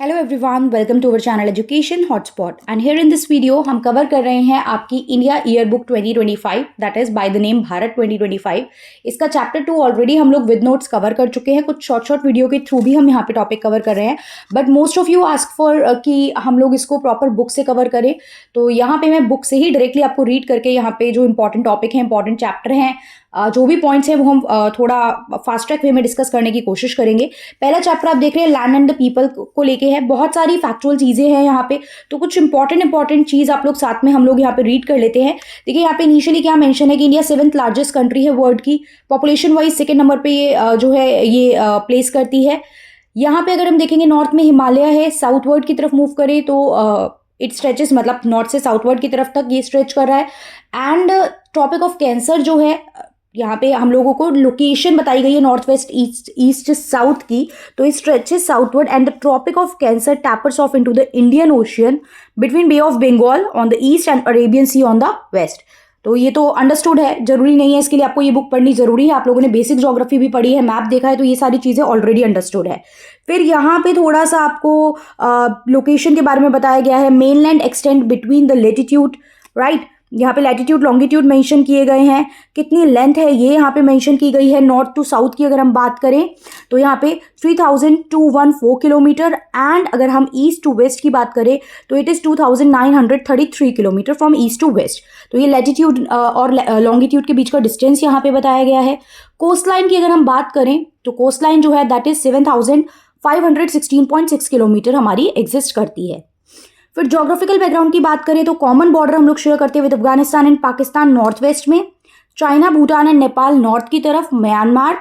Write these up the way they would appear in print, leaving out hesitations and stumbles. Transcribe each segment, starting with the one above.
Hello everyone, welcome to our channel Education Hotspot and here in this video हम cover कर रहे हैं आपकी India year book 2025 that is by the name Bharat 2025। इसका chapter 2 already हम लोग विद नोट्स कवर कर चुके हैं। कुछ शॉर्ट वीडियो के थ्रू भी हम यहाँ पे टॉपिक कवर कर रहे हैं, but most of you ask for कि हम लोग इसको प्रॉपर बुक से कवर करें। तो यहाँ पे मैं बुक से ही डायरेक्टली आपको रीड करके यहाँ पे जो इंपॉर्टेंट टॉपिक है, इंपॉर्टेंट चैप्टर हैं, जो भी पॉइंट्स हैं वो हम थोड़ा फास्ट ट्रैक वे में डिस्कस करने की कोशिश करेंगे। पहला चैप्टर आप देख रहे हैं लैंड एंड द पीपल को लेके है। बहुत सारी फैक्चुअल चीजें हैं यहाँ पे, तो कुछ इंपॉर्टेंट चीज आप लोग साथ में हम लोग यहाँ पे रीड कर लेते हैं। देखिए यहाँ पे इनिशियली क्या मेंशन है कि इंडिया 7th लार्जेस्ट कंट्री है वर्ल्ड की, पॉपुलेशन वाइज सेकेंड नंबर पे ये जो है ये प्लेस करती है। यहाँ पे अगर हम देखेंगे नॉर्थ में हिमालय है, साउथवर्ड की तरफ मूव करें तो इट स्ट्रेचेस, मतलब नॉर्थ से साउथवर्ड की तरफ तक ये स्ट्रेच कर रहा है। एंड ट्रॉपिक ऑफ कैंसर जो है, यहाँ पे हम लोगों को लोकेशन बताई गई है नॉर्थ वेस्ट ईस्ट साउथ की, तो it stretches southward and the Tropic of Cancer tapers off into the Indian Ocean between Bay of Bengal on the east and Arabian Sea on the west. तो ये तो understood है, जरूरी नहीं है इसके लिए आपको ये बुक पढ़नी जरूरी है। आप लोगों ने बेसिक ज्योग्राफी भी पढ़ी है, मैप देखा है, तो ये सारी चीजें ऑलरेडी अंडरस्टूड है। फिर यहाँ पे थोड़ा सा आपको लोकेशन के बारे में बताया गया है। Mainland extend between the latitude, right, यहाँ पे लैटिट्यूड लॉन्गिट्यूड मेंशन किए गए हैं। कितनी लेंथ है ये यहाँ पे मेंशन की गई है। नॉर्थ टू साउथ की अगर हम बात करें तो यहाँ पे 3214 किलोमीटर, एंड अगर हम ईस्ट टू वेस्ट की बात करें तो it is 2933 kilometre from east to west. तो ये लैटिट्यूड और लॉन्गिट्यूड के बीच का डिस्टेंस यहाँ पे बताया गया है। कोस्ट लाइन की अगर हम बात करें तो कोस्ट लाइन जो है दैट इज 7516.6 किलोमीटर हमारी एग्जिस्ट करती है। फिर ज्योग्राफिकल बैकग्राउंड की बात करें तो कॉमन बॉर्डर हम लोग शेयर करते हैं with Afghanistan and Pakistan north west में, China Bhutan and Nepal north की तरफ, Myanmar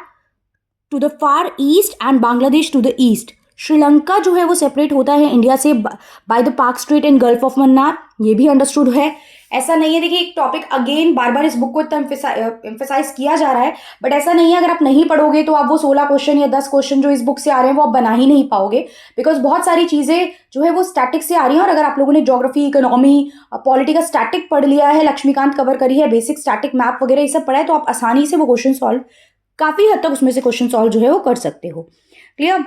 to the far east and Bangladesh to the east. Sri Lanka जो है वो सेपरेट होता है इंडिया से by the Palk Strait and Gulf of Mannar, ये भी अंडरस्टूड है। ऐसा नहीं है, देखिए एक टॉपिक अगेन बार बार इस बुक को इतना एम्फेसाइज किया जा रहा है, बट ऐसा नहीं है अगर आप नहीं पढ़ोगे तो आप वो 16 क्वेश्चन या 10 क्वेश्चन जो इस बुक से आ रहे हैं वो आप बना ही नहीं पाओगे, बिकॉज बहुत सारी चीजें जो है वो स्टैटिक से आ रही हैं। और अगर आप लोगों ने ज्योग्राफी, इकोनॉमी, पॉलिटी का स्टैटिक पढ़ लिया है, लक्ष्मीकांत कवर करी है, बेसिक स्टैटिक मैप वगैरह ये सब पढ़ा है, तो आप आसानी से वो क्वेश्चन सॉल्व, काफी हद तक उसमें से क्वेश्चन सॉल्व जो है वो कर सकते हो। क्लियर।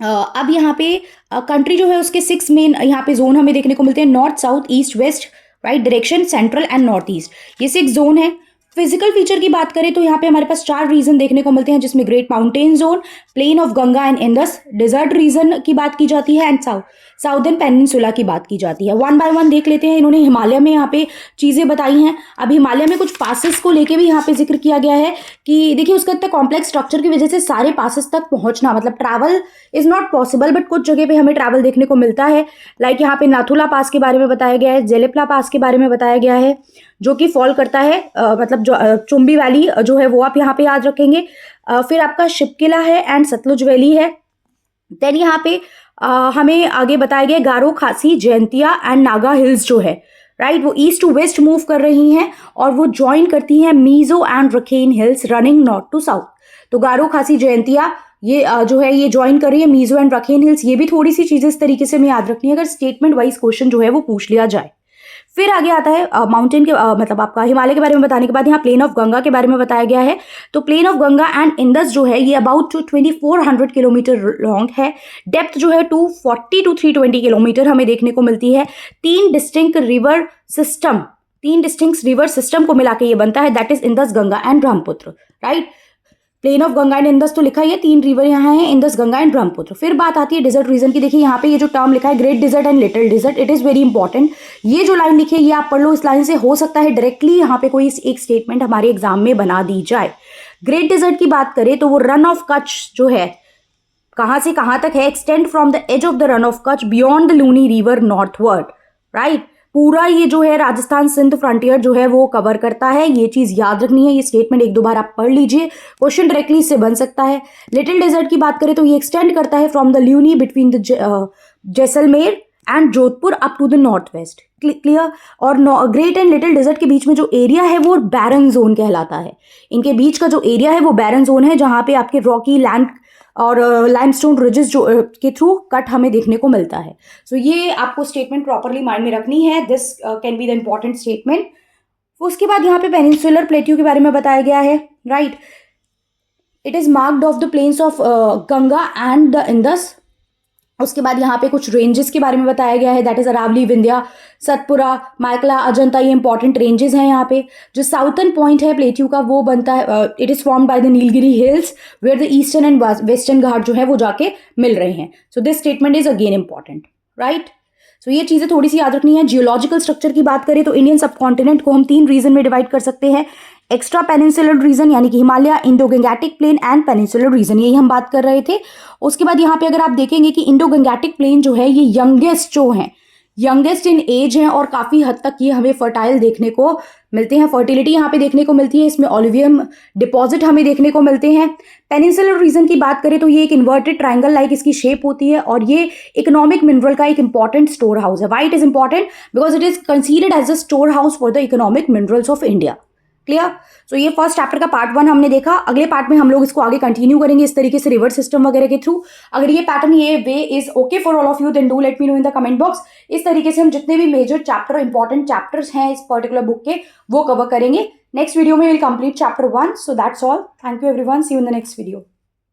अब यहाँ पे कंट्री जो है उसके 6 मेन यहाँ पे जोन हमें देखने को मिलते हैं, north, south, east, west, right direction, central and north east, ये 6 जोन है। फिजिकल फीचर की बात करें तो यहाँ पे हमारे पास 4 रीजन देखने को मिलते हैं, जिसमें great mountain zone, plain of Ganga and Indus, desert region की बात की जाती है, एंड साउदर्न पेनिनसुला की बात की जाती है। वन बाय वन देख लेते हैं। इन्होंने हिमालय में यहाँ पे चीजें बताई हैं। अब हिमालय में कुछ पासेस को लेके भी यहाँ पे जिक्र किया गया है कि देखिए उसका इतना कॉम्प्लेक्स स्ट्रक्चर की वजह से सारे पासेस तक पहुंचना, मतलब travel is not possible, but कुछ जगह पे हमें ट्रैवल देखने को मिलता है। लाइक यहाँ पे नाथुला पास के बारे में बताया गया है, जेलेपला पास के बारे में बताया गया है, जो कि फॉल करता है मतलब जो चुम्बी वैली जो है वो आप यहाँ पे याद रखेंगे। फिर आपका शिपकिला है एंड सतलुज वैली है। देन यहाँ पे हमें आगे बताया गया गारो, खासी, जयंतिया एंड नागा हिल्स जो है, राइट, वो ईस्ट टू वेस्ट मूव कर रही हैं और वो ज्वाइन करती हैं Mizo and Rakhine hills running north to south. तो गारो, खासी, जयंतिया ये जो है ये ज्वाइन कर रही है मीजो एंड रखेन हिल्स। ये भी थोड़ी सी चीजें इस तरीके से हमें याद रखनी है अगर स्टेटमेंट वाइज क्वेश्चन जो है वो पूछ लिया जाए। फिर आगे आता है माउंटेन के मतलब आपका हिमालय के बारे में बताने के बाद यहाँ प्लेन ऑफ गंगा के बारे में बताया गया है। तो plain of Ganga and Indus जो है ये अबाउट 2400 किलोमीटर लॉन्ग है। डेप्थ जो है 240 to 320 किलोमीटर हमें देखने को मिलती है। 3 डिस्टिंक्ट रिवर सिस्टम को मिला के ये बनता है, that is Indus, Ganga and Brahmaputra, right. Plain of Ganga and Indus तो लिखा ही है, 3 रिवर यहाँ है, इंडस, गंगा एंड ब्रह्मपुत्र। फिर बात आती है डिजर्ट रीजन की। देखिए यहाँ पे ये जो टर्म लिखा है great desert and little desert, it is very important. ये जो लाइन लिखी है ये आप पढ़ लो, इस लाइन से हो सकता है डायरेक्टली यहाँ पे कोई एक स्टेटमेंट हमारे एग्जाम में बना दी जाए। ग्रेट डिजर्ट की बात करें तो वो रन ऑफ कच्छ जो है कहाँ से कहाँ तक है, extend from the edge of the Rann of Kutch beyond the Luni river northward, right. पूरा ये जो है राजस्थान सिंध फ्रंटियर जो है वो कवर करता है, ये चीज याद रखनी है। ये स्टेटमेंट एक दो बार आप पढ़ लीजिए, क्वेश्चन डायरेक्टली इससे बन सकता है। लिटिल डेजर्ट की बात करें तो ये एक्सटेंड करता है from the Luni between the Jaisalmer and Jodhpur up to the north west, clear. और ग्रेट एंड लिटिल डेजर्ट के बीच में जो एरिया है वो बैरन जोन कहलाता है। इनके बीच का जो एरिया है वो बैरन जोन है, जहां पे आपके रॉकी लैंड और लाइमस्टोन रिजेस जो के थ्रू कट हमें देखने को मिलता है। सो ये आपको स्टेटमेंट प्रॉपरली माइंड में रखनी है, this can be the important statement. उसके बाद यहाँ पे पेनिनसुलर प्लेट्यू के बारे में बताया गया है, right. It is marked off the plains of Ganga and the Indus उसके बाद यहाँ पे कुछ रेंजेस के बारे में बताया गया है, दैट इज अरावली, विंध्या, सतपुरा, माइकला, अजंता, ये इंपॉर्टेंट रेंजेस हैं यहाँ पे। जो साउथर्न पॉइंट है प्लेट्यू का वो बनता है, it is formed by the Nilgiri hills where the eastern and western घाट जो है वो जाके मिल रहे हैं। So this statement is again important, right. सो ये चीज़ें थोड़ी सी याद रखनी है। जियोलॉजिकल स्ट्रक्चर की बात करें तो इंडियन सबकॉन्टिनेंट को हम 3 रीजन में डिवाइड कर सकते हैं। एक्स्ट्रा पेनिनसुलर रीजन यानी कि Himalaya, Indo Gangetic plain and peninsular region, यही हम बात कर रहे थे। उसके बाद यहाँ पे अगर आप देखेंगे कि इंडो गंगैटिक प्लेन जो है ये यंगेस्ट जो है, यंगेस्ट इन एज है और काफ़ी हद तक ये हमें फर्टाइल देखने को मिलते हैं, फर्टिलिटी यहाँ पे देखने को मिलती है। इसमें ओलिवियम डिपॉजिट हमें देखने को मिलते हैं। पेनिनसुलर रीजन की बात करें तो ये एक इन्वर्टेड ट्राइंगल लाइक इसकी शेप होती है और ये इकोनॉमिक मिनरल का एक इंपॉर्टेंट स्टोर हाउस है। Why it is important? Because it is considered as a store house for the economic minerals of India. Clear? So ये फर्स्ट चैप्टर का पार्ट 1 हमने देखा। अगले पार्ट में हम लोग इसको आगे कंटिन्यू करेंगे इस तरीके से रिवर सिस्टम वगैरह के थ्रू। अगर ये पैटर्न, ये way is okay for all of you, then do let me know in the comment box. इस तरीके से हम जितने भी मेजर चैप्टर, इंपॉर्टेंट चैप्टर्स हैं इस पर्टिकुलर बुक के, वो कवर करेंगे। नेक्स्ट वीडियो में will complete chapter 1। So that's all. Thank you everyone, see you in the next video.